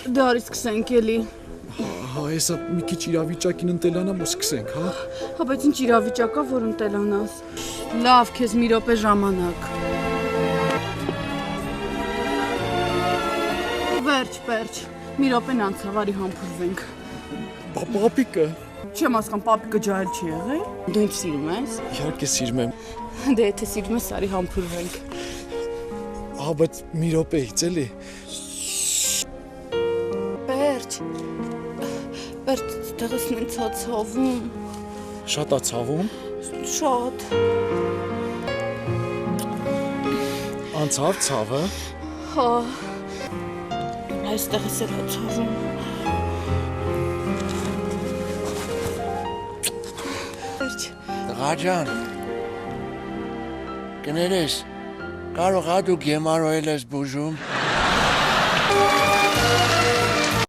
Դե արի սկսենք էլի։ Հա, հեսա մի քիչ իրավիճակին ընտելանամ ու սկսենք, հա։ Հա, բայց ինչ իրավիճակա, որ ընտելանաս։ Լավ, քեզ մի րոպե ժամանակ։ Վերջ, մի րոպեն անցավ, արի համբուրվենք։ Պապիկը։ Չեմ ասկան, պապիկը ջահել չի եղել։ Դու ինձ սիրում ես։ Իհարկե սիրում եմ։ Դե եթե սիրում ես, արի համբուրվենք։ Ահա, բայց մի րոպեից էլի։ Վերջ, տեղս նենց ցավում։ Շատ ա ցավում։ Շատ։ Անցավ ցավը։ Հա։ Այստեղս էլ ցավում։ Վերջ։ Տղա ջան, կներես, կարող ա դու գեմարոյել ես բուժում։